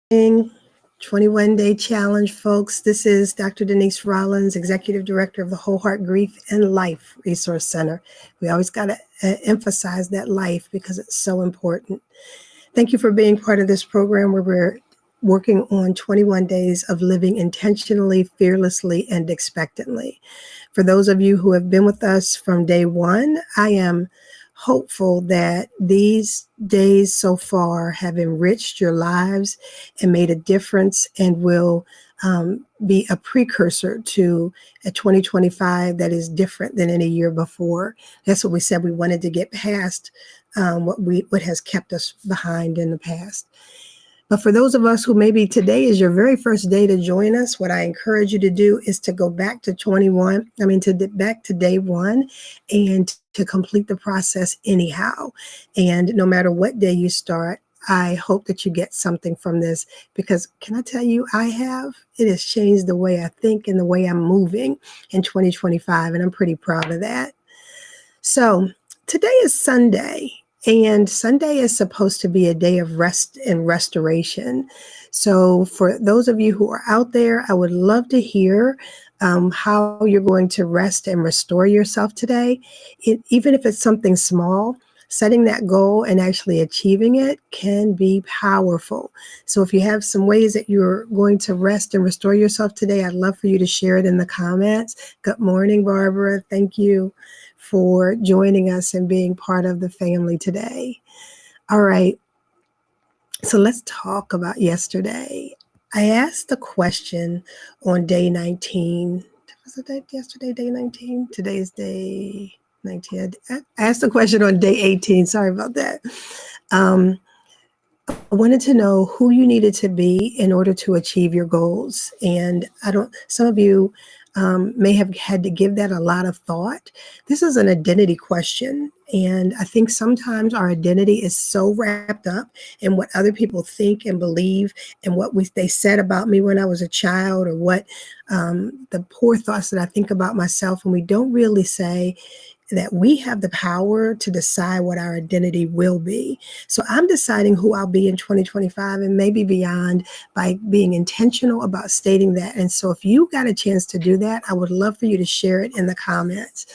morning. 21-day challenge, folks. This is Dr. Denise Rollins, Executive Director of the Whole Heart Grief and Life Resource Center. We always got to emphasize that life because it's so important. Thank you for being part of this program where we're working on 21 days of living intentionally, fearlessly, and expectantly. For those of you who have been with us from day one, I am hopeful that these days so far have enriched your lives and made a difference and will be a precursor to a 2025 that is different than any year before. That's what we said. We wanted to get past what has kept us behind in the past. But for those of us who maybe today is your very first day to join us, what I encourage you to do is to go back to back to day one and to complete the process anyhow. And no matter what day you start, I hope that you get something from this because can I tell you, it has changed the way I think and the way I'm moving in 2025. And I'm pretty proud of that. So today is Sunday. And Sunday is supposed to be a day of rest and restoration. So for those of you who are out there, I would love to hear how you're going to rest and restore yourself today. Even if it's something small, setting that goal and actually achieving it can be powerful. So if you have some ways that you're going to rest and restore yourself today, I'd love for you to share it in the comments. Good morning, Barbara. Thank you for joining us and being part of the family today. All right, so let's talk about yesterday. I asked a question on day 19. Was it yesterday, day 19? Today is day 19. I asked a question on day 18. Sorry about that. I wanted to know who you needed to be in order to achieve your goals. And some of you may have had to give that a lot of thought. This is an identity question. And I think sometimes our identity is so wrapped up in what other people think and believe and what they said about me when I was a child or what the poor thoughts that I think about myself. And we don't really say that we have the power to decide what our identity will be. So I'm deciding who I'll be in 2025 and maybe beyond by being intentional about stating that. And so if you got a chance to do that, I would love for you to share it in the comments.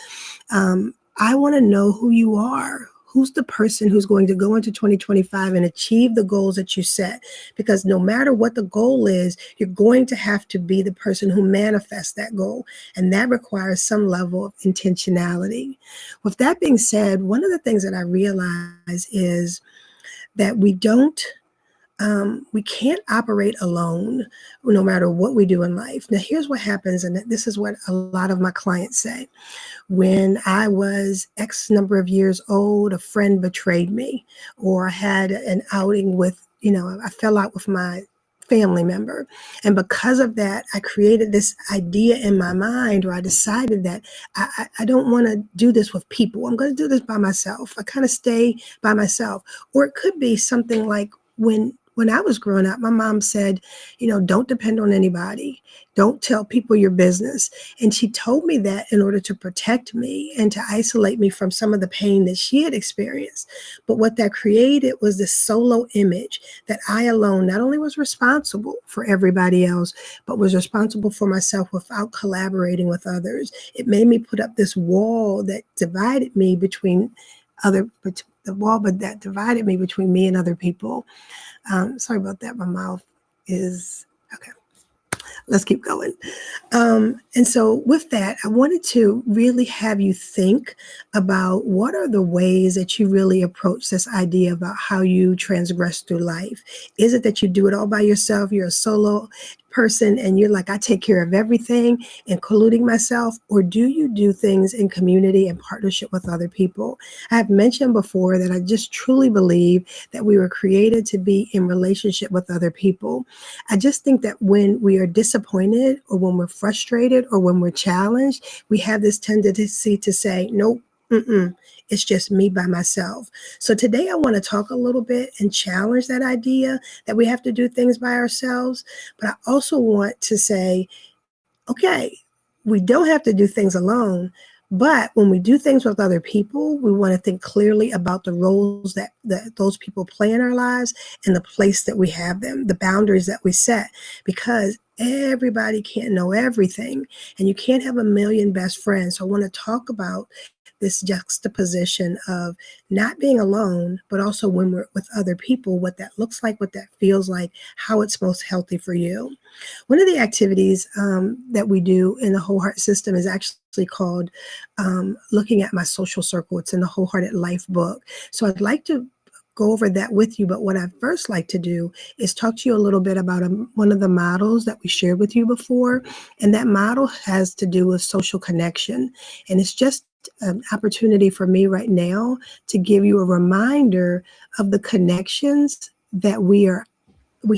I want to know who you are. Who's the person who's going to go into 2025 and achieve the goals that you set? Because no matter what the goal is, you're going to have to be the person who manifests that goal. And that requires some level of intentionality. With that being said, one of the things that I realize is that we can't operate alone no matter what we do in life. Now, here's what happens, and this is what a lot of my clients say. When I was X number of years old, a friend betrayed me, or I had an outing with, I fell out with my family member. And because of that, I created this idea in my mind, or I decided that I don't want to do this with people. I'm going to do this by myself. I kind of stay by myself. Or it could be something like when I was growing up, my mom said, don't depend on anybody. Don't tell people your business. And she told me that in order to protect me and to isolate me from some of the pain that she had experienced. But what that created was this solo image that I alone not only was responsible for everybody else, but was responsible for myself without collaborating with others. It made me put up this wall that divided me between that divided me between me and other people. Sorry about that. My mouth is okay. Let's keep going. And so with that, I wanted to really have you think about what are the ways that you really approach this idea about how you transgress through life. Is it that you do it all by yourself? You're a solo person and you're like, I take care of everything, including myself? Or do you do things in community and partnership with other people? I have mentioned before that I just truly believe that we were created to be in relationship with other people. I just think that when we are disappointed or when we're frustrated or when we're challenged, we have this tendency to say, nope, it's just me by myself. So today I want to talk a little bit and challenge that idea that we have to do things by ourselves. But I also want to say, okay, we don't have to do things alone, But when we do things with other people, we want to think clearly about the roles that those people play in our lives and the place that we have them, the boundaries that we set, because everybody can't know everything and you can't have a million best friends. So I want to talk about this juxtaposition of not being alone, but also when we're with other people, what that looks like, what that feels like, how it's most healthy for you. One of the activities that we do in the Whole Heart System is actually called Looking at My Social Circle. It's in the Wholehearted Life book. So I'd like to go over that with you. But what I'd first like to do is talk to you a little bit about one of the models that we shared with you before. And that model has to do with social connection. And it's just an opportunity for me right now to give you a reminder of the connections that we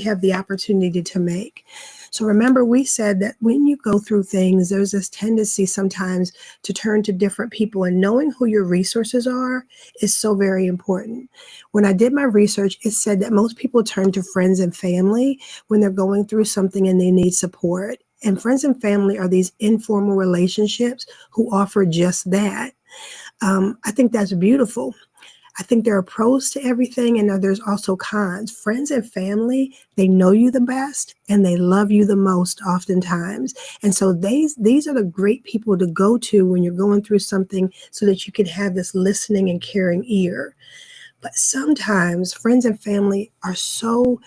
have the opportunity to make. So remember, we said that when you go through things, there's this tendency sometimes to turn to different people, and knowing who your resources are is so very important. When I did my research, it said that most people turn to friends and family when they're going through something and they need support. And friends and family are these informal relationships who offer just that. I think that's beautiful. I think there are pros to everything, and there's also cons. Friends and family, they know you the best and they love you the most oftentimes. And so these are the great people to go to when you're going through something so that you can have this listening and caring ear. But sometimes friends and family are so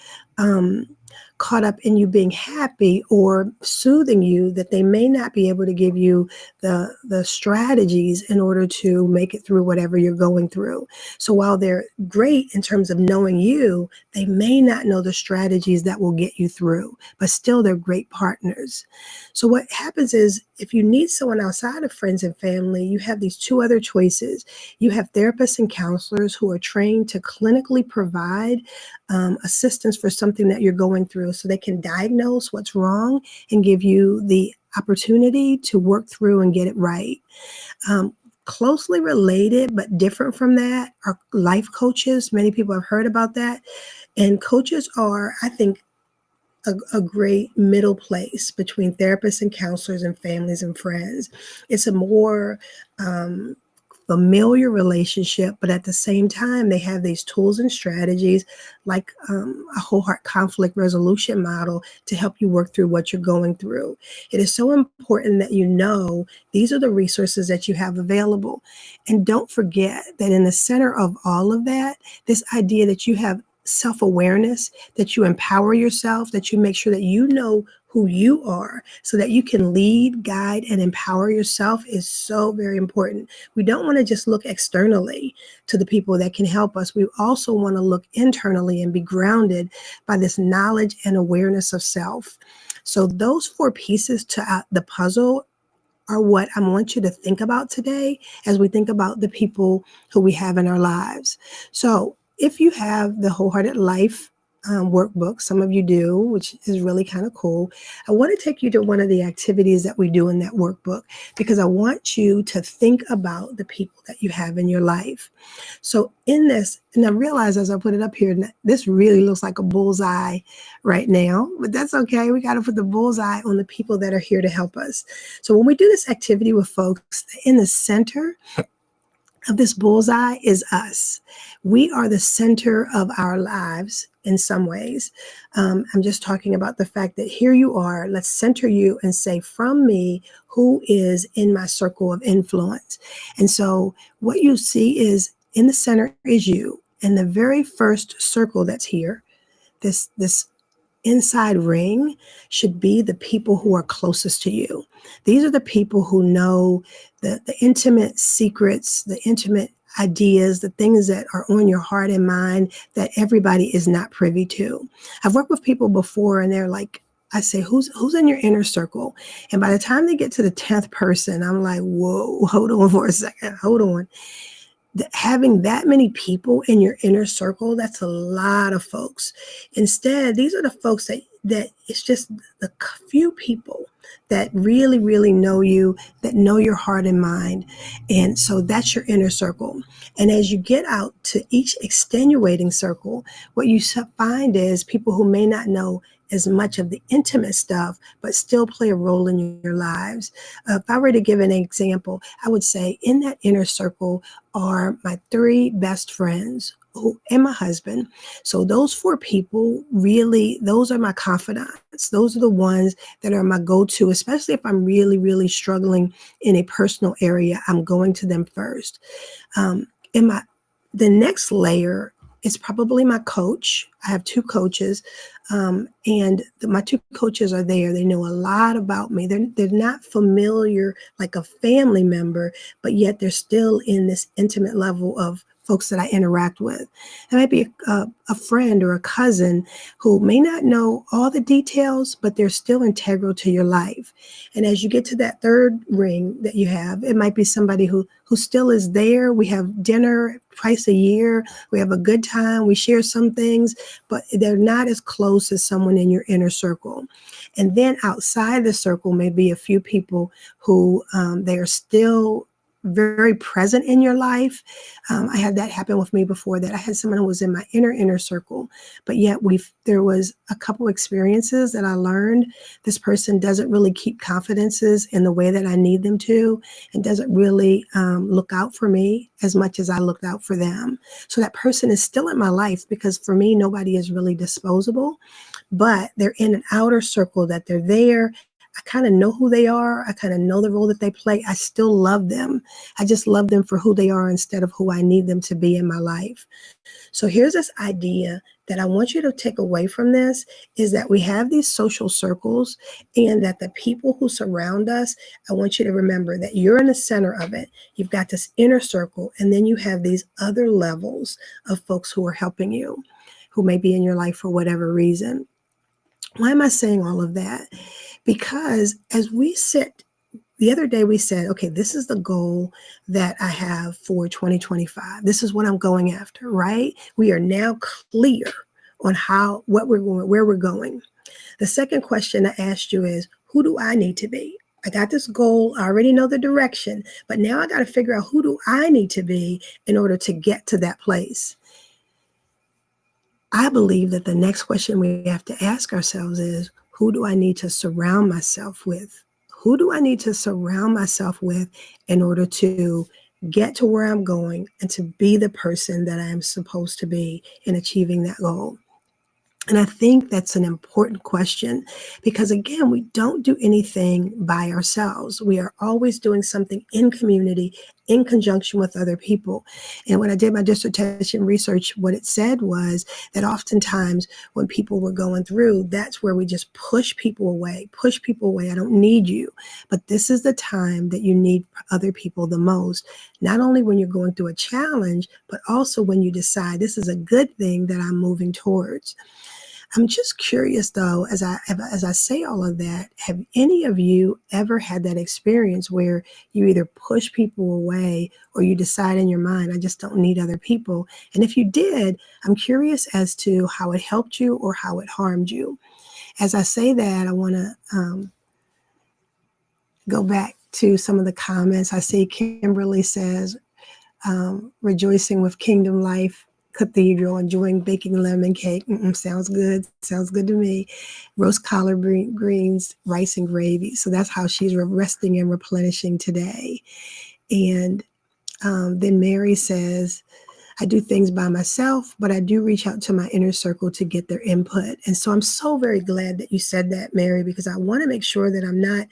caught up in you being happy or soothing you that they may not be able to give you the strategies in order to make it through whatever you're going through. So while they're great in terms of knowing you, they may not know the strategies that will get you through, but still they're great partners. So what happens is, if you need someone outside of friends and family, you have these two other choices. You have therapists and counselors who are trained to clinically provide assistance for something that you're going through, so they can diagnose what's wrong and give you the opportunity to work through and get it right. Closely related but different from that are life coaches. Many people have heard about that. And coaches are, I think, a great middle place between therapists and counselors and families and friends. It's a more familiar relationship, but at the same time, they have these tools and strategies like a whole heart conflict resolution model to help you work through what you're going through. It is so important that you know these are the resources that you have available. And don't forget that in the center of all of that, this idea that you have self-awareness, that you empower yourself, that you make sure that you know who you are so that you can lead, guide, and empower yourself is so very important. We don't want to just look externally to the people that can help us. We also want to look internally and be grounded by this knowledge and awareness of self. So those four pieces to the puzzle are what I want you to think about today as we think about the people who we have in our lives. So if you have the Wholehearted Life workbook, some of you do, which is really kind of cool, I want to take you to one of the activities that we do in that workbook, because I want you to think about the people that you have in your life. So in this, and I realize as I put it up here, this really looks like a bullseye right now, but that's okay. We got to put the bullseye on the people that are here to help us. So when we do this activity with folks, in the center of this bullseye is us. We are the center of our lives in some ways. I'm just talking about the fact that here you are, let's center you and say, from me, who is in my circle of influence? And so what you see is in the center is you. And the very first circle that's here, this inside ring should be the people who are closest to you. These are the people who know the intimate secrets, the intimate ideas, the things that are on your heart and mind that everybody is not privy to. I've worked with people before and they're like, I say, who's in your inner circle? And by the time they get to the 10th person, I'm like, whoa, hold on for a second, hold on. having that many people in your inner circle, that's a lot of folks. Instead, these are the folks that it's just the few people that really, really know you, that know your heart and mind. And so that's your inner circle. And as you get out to each extenuating circle, what you find is people who may not know as much of the intimate stuff, but still play a role in your lives. If I were to give an example, I would say in that inner circle are my 3 best friends and my husband. So those 4 people, really, those are my confidants. Those are the ones that are my go-to, especially if I'm really, really struggling in a personal area. I'm going to them first. In the next layer is probably my coach. I have 2 coaches, and my 2 coaches are there. They know a lot about me. They're not familiar like a family member, but yet they're still in this intimate level of folks that I interact with. It might be a friend or a cousin who may not know all the details, but they're still integral to your life. And as you get to that 3rd ring that you have, it might be somebody who still is there. We have dinner twice a year. We have a good time. We share some things, but they're not as close as someone in your inner circle. And then outside the circle may be a few people who they are still very present in your life. I had that happen with me before, that I had someone who was in my inner circle, but yet there was a couple experiences that I learned this person doesn't really keep confidences in the way that I need them to, and doesn't really look out for me as much as I looked out for them. So that person is still in my life, because for me, nobody is really disposable, but they're in an outer circle, that they're there. I kind of know who they are. I kind of know the role that they play. I still love them. I just love them for who they are instead of who I need them to be in my life. So here's this idea that I want you to take away from this, is that we have these social circles, and that the people who surround us, I want you to remember that you're in the center of it. You've got this inner circle, and then you have these other levels of folks who are helping you, who may be in your life for whatever reason. Why am I saying all of that? Because as we sit, the other day we said, okay, this is the goal that I have for 2025. This is what I'm going after, right? We are now clear on what we're going, where we're going. The second question I asked you is, who do I need to be? I got this goal. I already know the direction, but now I got to figure out, who do I need to be in order to get to that place? I believe that the next question we have to ask ourselves is, who do I need to surround myself with? Who do I need to surround myself with in order to get to where I'm going and to be the person that I am supposed to be in achieving that goal? And I think that's an important question, because again, we don't do anything by ourselves. We are always doing something in community, in conjunction with other people. And when I did my dissertation research, what it said was that oftentimes when people were going through, that's where we just push people away. I don't need you. But this is the time that you need other people the most, not only when you're going through a challenge, but also when you decide this is a good thing that I'm moving towards. I'm just curious though, as I say all of that, have any of you ever had that experience where you either push people away, or you decide in your mind, I just don't need other people? And if you did, I'm curious as to how it helped you or how it harmed you. As I say that, I want to go back to some of the comments. I see Kimberly says, rejoicing with Kingdom Life Cathedral, enjoying baking lemon cake. Sounds good. Sounds good to me. Roast collard greens, rice and gravy. So that's how she's resting and replenishing today. And then Mary says, I do things by myself, but I do reach out to my inner circle to get their input. And so I'm so very glad that you said that, Mary, because I want to make sure that I'm not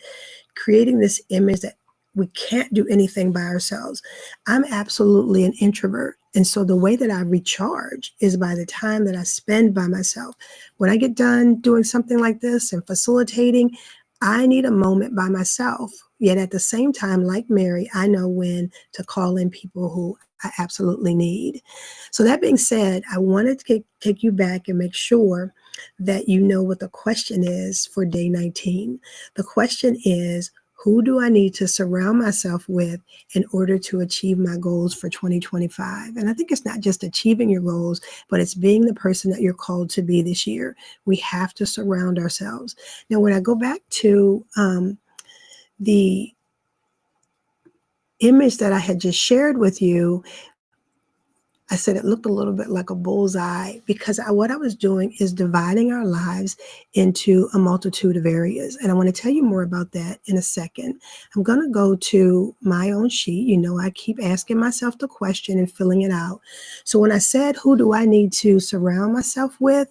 creating this image that we can't do anything by ourselves. I'm absolutely an introvert. And so the way that I recharge is by the time that I spend by myself. When I get done doing something like this and facilitating, I need a moment by myself. Yet at the same time, like Mary, I know when to call in people who I absolutely need. So that being said, I wanted to take you back and make sure that you know what the question is for day 19. The question is, Who do I need to surround myself with in order to achieve my goals for 2025? And I think it's not just achieving your goals, but it's being the person that you're called to be this year. We have to surround ourselves. Now, when I go back to the image that I had just shared with you, I said it looked a little bit like a bullseye because what I was doing is dividing our lives into a multitude of areas. And I want to tell you more about that in a second. I'm going to go to my own sheet. You know, I keep asking myself the question and filling it out. So when I said, who do I need to surround myself with?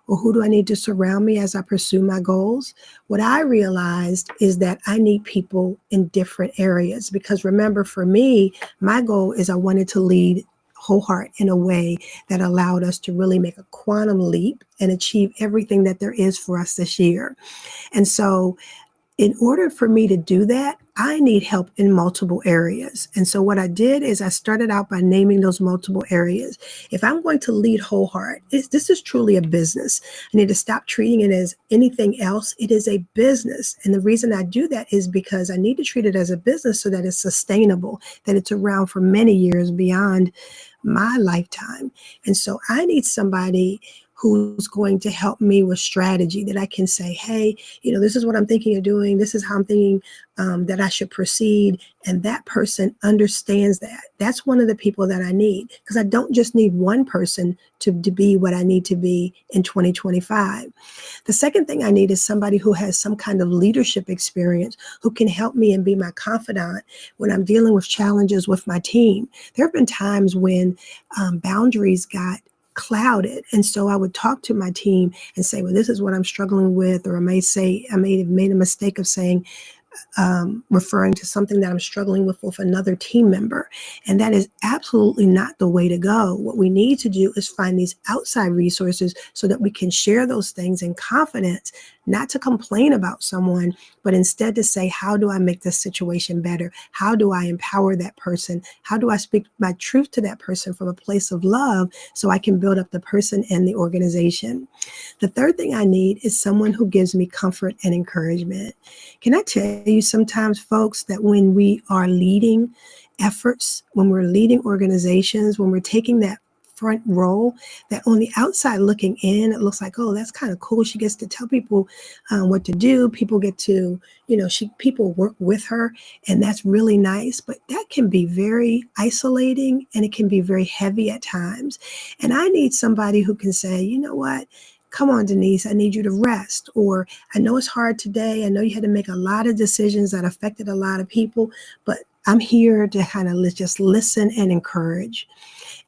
Or who do I need to surround me as I pursue my goals? What I realized is that I need people in different areas because remember, for me, my goal is I wanted to lead Whole Heart in a way that allowed us to really make a quantum leap and achieve everything that there is for us this year. And so in order for me to do that, I need help in multiple areas. And so what I did is I started out by naming those multiple areas. If I'm going to lead Whole Heart, this is truly a business. I need to stop treating it as anything else. It is a business. And the reason I do that is because I need to treat it as a business so that it's sustainable, that it's around for many years beyond my lifetime. And so I need somebody who's going to help me with strategy that I can say, hey, you know, this is what I'm thinking of doing. This is how I'm thinking that I should proceed. And that person understands that. That's one of the people that I need because I don't just need one person to be what I need to be in 2025. The second thing I need is somebody who has some kind of leadership experience who can help me and be my confidant when I'm dealing with challenges with my team. There have been times when boundaries got clouded. And so I would talk to my team and say, well, this is what I'm struggling with, or I may have made a mistake of saying, referring to something that I'm struggling with another team member. And that is absolutely not the way to go. What we need to do is find these outside resources so that we can share those things in confidence, not to complain about someone, but instead to say, how do I make this situation better? How do I empower that person? How do I speak my truth to that person from a place of love so I can build up the person and the organization? The third thing I need is someone who gives me comfort and encouragement. Can I tell you sometimes, folks, that when we are leading efforts, when we're leading organizations, when we're taking that front role, that on the outside looking in, it looks like, oh, that's kind of cool. She gets to tell people what to do. People get to, people work with her, and that's really nice. But that can be very isolating, and it can be very heavy at times. And I need somebody who can say, you know what? Come on, Denise, I need you to rest. Or I know it's hard today. I know you had to make a lot of decisions that affected a lot of people, but I'm here to kind of just listen and encourage.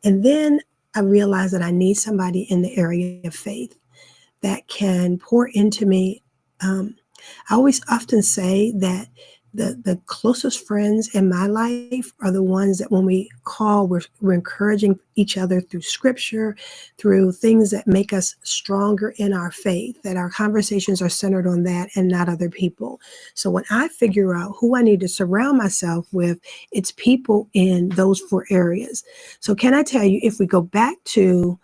And then I realized that I need somebody in the area of faith that can pour into me. I always often say that the closest friends in my life are the ones that when we call, we're encouraging each other through scripture, through things that make us stronger in our faith, that our conversations are centered on that and not other people. So when I figure out who I need to surround myself with, it's people in those 4 areas. So can I tell you, if we go back to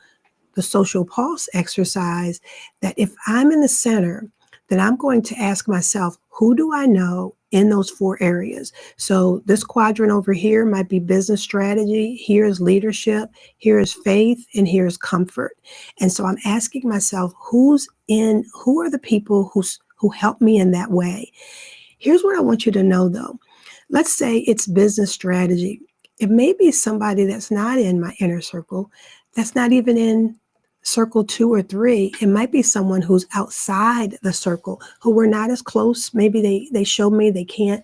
the social pulse exercise, that if I'm in the center, then I'm going to ask myself, who do I know in those 4 areas? So this quadrant over here might be business strategy. Here's leadership. Here's faith. And here's comfort. And so I'm asking myself, who are the people who help me in that way? Here's what I want you to know, though. Let's say it's business strategy. It may be somebody that's not in my inner circle, that's not even in circle 2 or 3. It might be someone who's outside the circle, who we're not as close. Maybe they show me they can't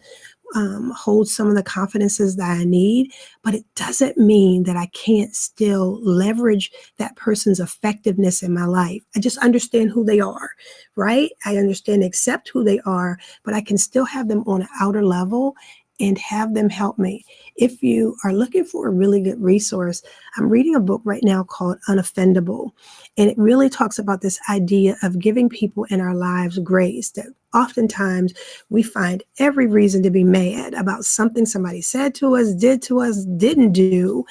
hold some of the confidences that I need, but it doesn't mean that I can't still leverage that person's effectiveness in my life. I just understand who they are, right? I understand, accept who they are, but I can still have them on an outer level and have them help me. If you are looking for a really good resource, I'm reading a book right now called Unoffendable. And it really talks about this idea of giving people in our lives grace, that oftentimes we find every reason to be mad about something somebody said to us, did to us, didn't do.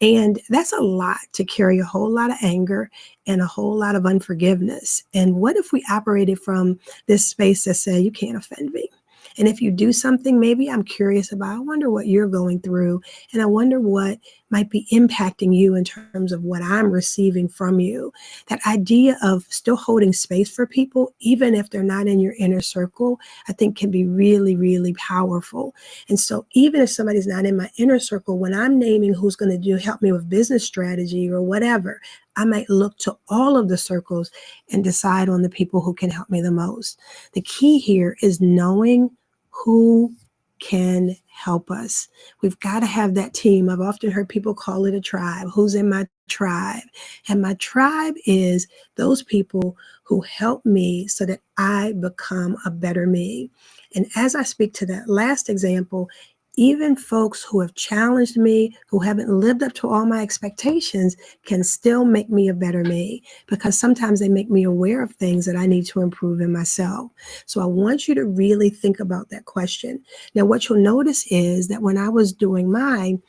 And that's a lot to carry, a whole lot of anger and a whole lot of unforgiveness. And what if we operated from this space that said, you can't offend me? And if you do something, maybe I'm curious about, I wonder what you're going through. And I wonder what might be impacting you in terms of what I'm receiving from you. That idea of still holding space for people, even if they're not in your inner circle, I think can be really, really powerful. And so even if somebody's not in my inner circle, when I'm naming who's going to help me with business strategy or whatever, I might look to all of the circles and decide on the people who can help me the most. The key here is knowing who can help us. We've got to have that team. I've often heard people call it a tribe. Who's in my tribe? And my tribe is those people who help me so that I become a better me. And as I speak to that last example, even folks who have challenged me, who haven't lived up to all my expectations, can still make me a better me, because sometimes they make me aware of things that I need to improve in myself. So I want you to really think about that question. Now, what you'll notice is that when I was doing mine,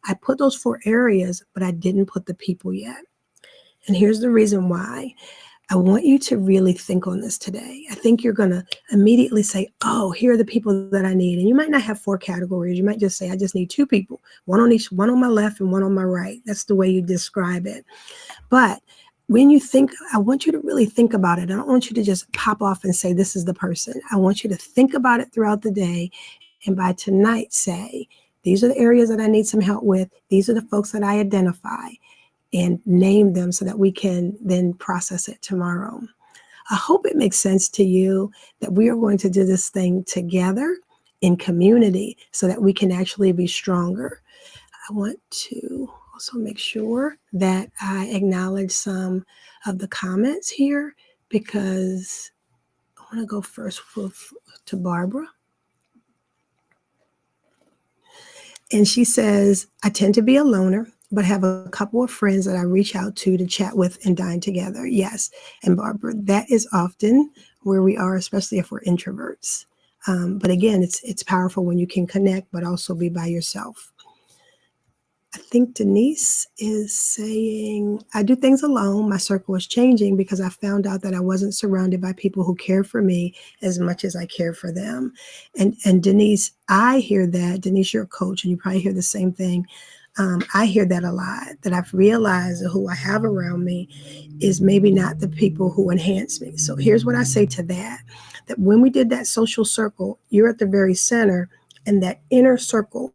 I put those 4 areas, but I didn't put the people yet. And here's the reason why. I want you to really think on this today. I think you're going to immediately say, oh, here are the people that I need. And you might not have 4 categories. You might just say, I just need 2 people, one on my left and one on my right. That's the way you describe it. But when you think, I want you to really think about it. I don't want you to just pop off and say, this is the person. I want you to think about it throughout the day. And by tonight, say, these are the areas that I need some help with. These are the folks that I identify, and name them so that we can then process it tomorrow. I hope it makes sense to you that we are going to do this thing together in community so that we can actually be stronger. I want to also make sure that I acknowledge some of the comments here, because I want to go first to Barbara. And she says, I tend to be a loner, but have a couple of friends that I reach out to chat with and dine together. Yes. And Barbara, that is often where we are, especially if we're introverts. But again, it's powerful when you can connect, but also be by yourself. I think Denise is saying, I do things alone. My circle is changing because I found out that I wasn't surrounded by people who care for me as much as I care for them. And Denise, I hear that. Denise, you're a coach, and you probably hear the same thing. I hear that a lot, that I've realized that who I have around me is maybe not the people who enhance me. So here's what I say to that when we did that social circle, you're at the very center, and that inner circle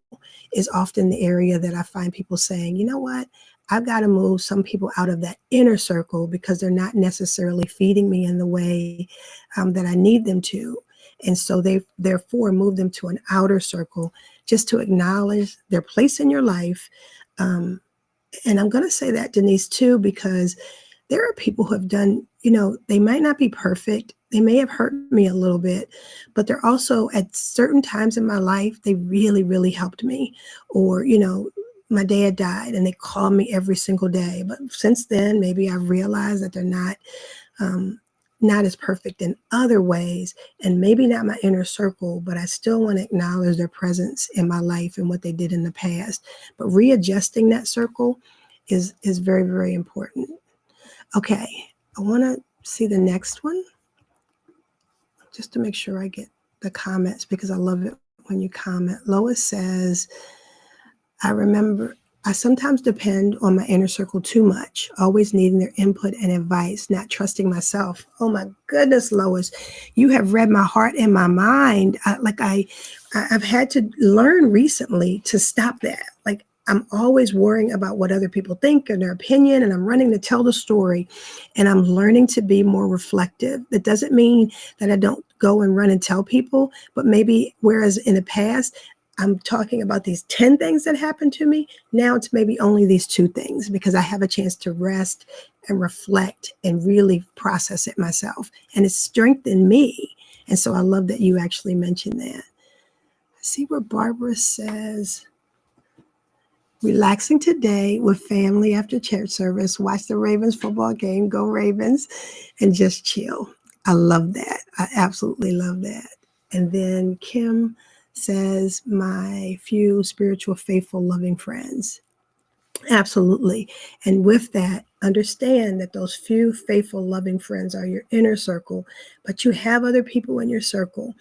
is often the area that I find people saying, you know what, I've got to move some people out of that inner circle because they're not necessarily feeding me in the way that I need them to. And so they therefore move them to an outer circle just to acknowledge their place in your life. And I'm going to say that, Denise, too, because there are people who have done, they might not be perfect. They may have hurt me a little bit, but they're also at certain times in my life, they really, really helped me. Or, my dad died and they called me every single day. But since then, maybe I've realized that they're not as perfect in other ways, and maybe not my inner circle, but I still want to acknowledge their presence in my life and what they did in the past. But readjusting that circle is very, very important. Okay, I want to see the next one just to make sure I get the comments, because I love it when you comment. Lois says, I sometimes depend on my inner circle too much, always needing their input and advice, not trusting myself. Oh my goodness, Lois, you have read my heart and my mind. I've had to learn recently to stop that. Like, I'm always worrying about what other people think and their opinion, and I'm running to tell the story, and I'm learning to be more reflective. That doesn't mean that I don't go and run and tell people, but maybe whereas in the past, I'm talking about these 10 things that happened to me, now it's maybe only these 2 things, because I have a chance to rest and reflect and really process it myself. And it's strengthened me. And so I love that you actually mentioned that. I see where Barbara says, relaxing today with family after church service, watch the Ravens football game, go Ravens, and just chill. I love that. I absolutely love that. And then Kim says, my few spiritual, faithful, loving friends. Absolutely. And with that, understand that those few faithful, loving friends are your inner circle, but you have other people in your circle.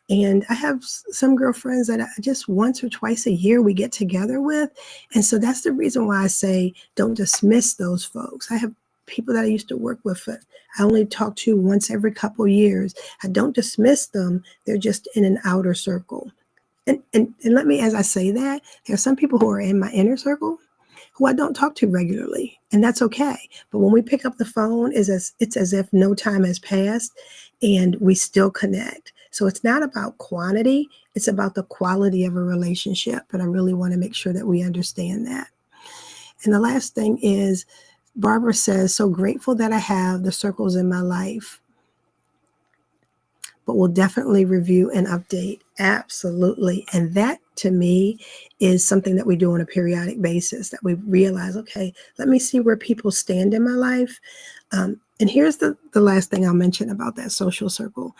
And I have some girlfriends that I just once or twice a year we get together with. And so that's the reason why I say don't dismiss those folks. I have people that I used to work with, I only talk to once every couple of years. I don't dismiss them. They're just in an outer circle. And let me, as I say that, there are some people who are in my inner circle who I don't talk to regularly, and that's okay. But when we pick up the phone, it's as if no time has passed and we still connect. So it's not about quantity, it's about the quality of a relationship. And I really want to make sure that we understand that. And the last thing is, Barbara says, so grateful that I have the circles in my life, but we'll definitely review and update. Absolutely. And that to me is something that we do on a periodic basis, that we realize, okay, let me see where people stand in my life. And here's the last thing I'll mention about that social circle,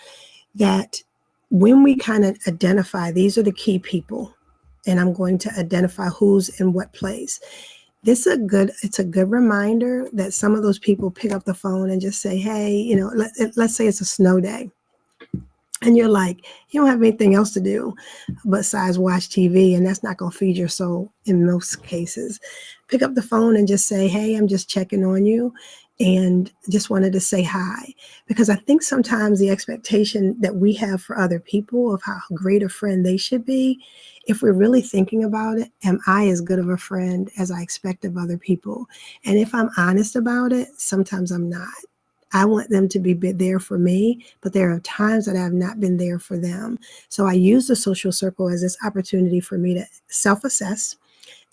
that when we kind of identify, these are the key people, and I'm going to identify who's in what place. It's a good reminder that some of those people pick up the phone and just say, hey, let's say it's a snow day. And you're like, you don't have anything else to do besides watch TV, and that's not going to feed your soul in most cases. Pick up the phone and just say, hey, I'm just checking on you and just wanted to say hi. Because I think sometimes the expectation that we have for other people of how great a friend they should be, if we're really thinking about it, am I as good of a friend as I expect of other people? And if I'm honest about it, sometimes I'm not. I want them to be there for me, but there are times that I have not been there for them. So I use the social circle as this opportunity for me to self-assess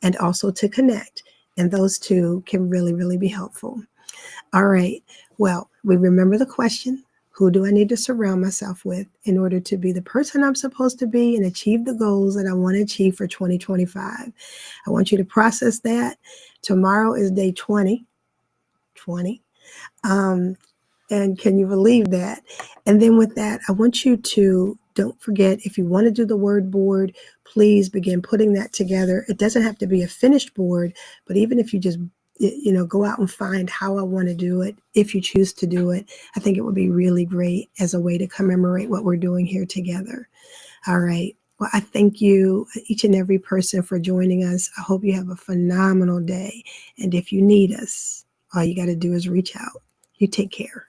and also to connect. And those two can really, really be helpful. All right. Well, we remember the question, who do I need to surround myself with in order to be the person I'm supposed to be and achieve the goals that I want to achieve for 2025? I want you to process that. Tomorrow is day 20. And can you believe that? And then with that, I want you to, don't forget, if you want to do the word board, please begin putting that together. It doesn't have to be a finished board, but even if you just, go out and find how I want to do it, if you choose to do it, I think it would be really great as a way to commemorate what we're doing here together. All right. Well, I thank you, each and every person, for joining us. I hope you have a phenomenal day. And if you need us, all you got to do is reach out. You take care.